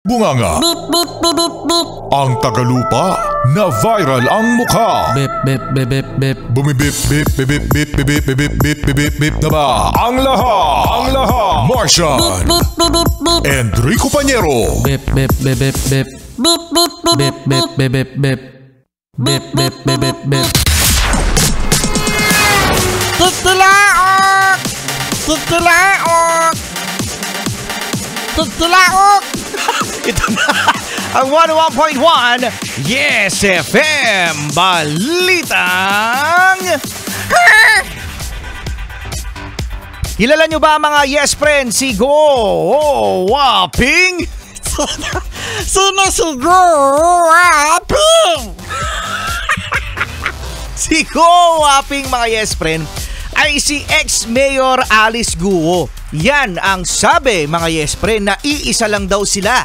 Bunganga. Beep, beep, beep, beep, beep. Ang Tagalupa na viral ang mukha. Beep, beep, beep, beep, beep. Bumibip, bip, bip, bip, bip, bip, bip, bip, bip, bip, bip na ba? Ang lahat. Martian. Beep, beep, beep, beep. Enrico Pañero. Beep, beep, beep, beep, beep. Beep, beep, beep, beep, beep, beep, beep. Beep, beep, beep, beep, beep. Tikilaok! Tikilaok! Tikilaok! Ito na ang 101.1 Yes FM Balitang Kilala nyo ba mga Yes Friends si Go Waping? Sino si Go Waping? Si Go Waping mga Yes Friend ay si ex-mayor Alice Guo. Yan ang sabi mga Yes Friend na iisa lang daw sila.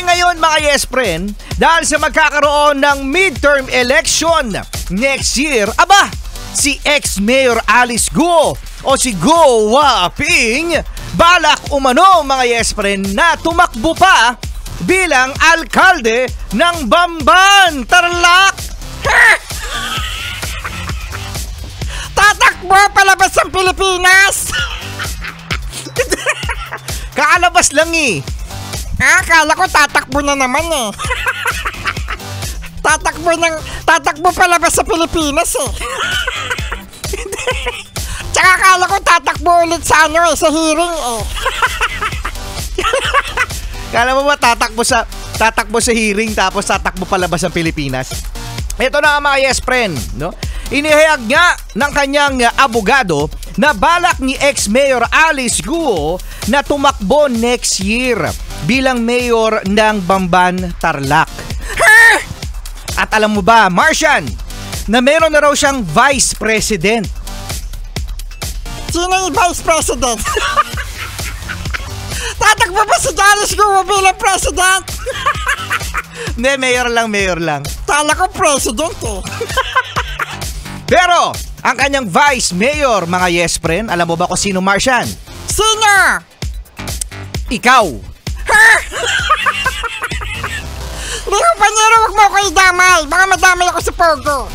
Ngayon mga Yes Friend, dahil sa magkakaroon ng midterm election next year, aba, si ex-mayor Alice Guo o si Go Waping balak umano mga Yes Friend na tumakbo pa bilang alkalde ng Bamban, Tarlac. Tatakbo palabas ng Pilipinas! Kaalabas lang eh. Akala ko tatakbo na naman eh. Tatakbo palabas sa Pilipinas eh. Tsaka akala ko tatakbo ulit sa sa hearing eh. Kala mo ba tatakbo sa hearing tapos tatakbo palabas ng Pilipinas? Ito na nga mga Yes Friend, no? Inihayag nga ng kanyang abogado na balak ni ex-mayor Alice Guo na tumakbo next year bilang mayor ng Bamban, Tarlac. At alam mo ba, Martian, na meron na raw siyang vice president. Sino yung vice president? Tatakbo ba si Alice Guo bilang president? Hindi, mayor lang. Kala ko president eh. Pero, ang kanyang vice mayor, mga Yes Friend, alam mo ba kung sino, Martian? Sino? Ikaw. Rico Pañero, huwag mo ako idamay. Baka madamay ako sa Pogo.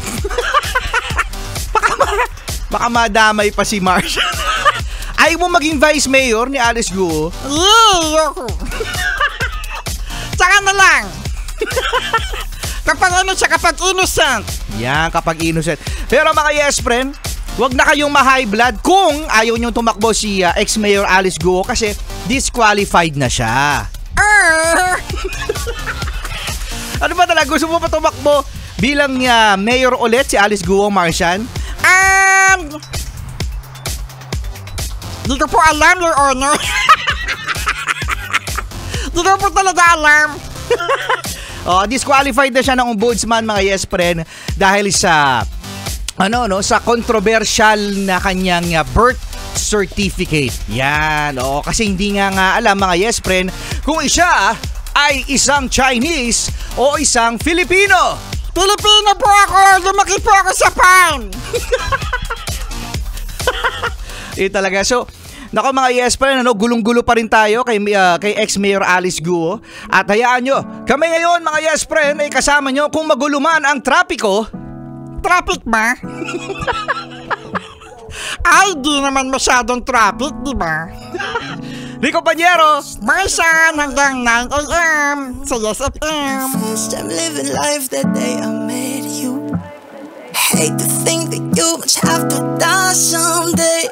Baka madamay pa si Martian. Ayaw mo maging vice mayor ni Alice Guo? Yoko. Tsaka na lang. Kapag innocent. Yan, kapag innocent. Pero mga Yes Friend, wag na kayong ma-high blood kung ayaw niyong tumakbo si ex-mayor Alice Guo kasi disqualified na siya. Ano ba talaga? Gusto mo pa tumakbo bilang mayor ulit si Alice Guo, Martian? Di ko po alam, Your Honor. Di ko po talaga alam. Disqualified na siya ng ombudsman mga Yes Friend dahil sa sa controversial na kanyang birth certificate. Yan, kasi hindi nga alam mga Yes Friend kung siya ay isang Chinese o isang Filipino. Filipino po ako, lumaki po ako sa farm. Talaga. So, nako mga Yes Friend, gulong-gulo pa rin tayo kay ex-mayor Alice Guo. At hayaan nyo, kami ngayon mga Yes Friend ay kasama nyo kung magulo man ang trapiko. Traffic ba? Ay, di naman masyadong traffic, di ba? Rico Pañero, Martian, hanggang 9 a.m. sa Yes FM. First time living life that day I met you. Hate to think that you must have to die someday.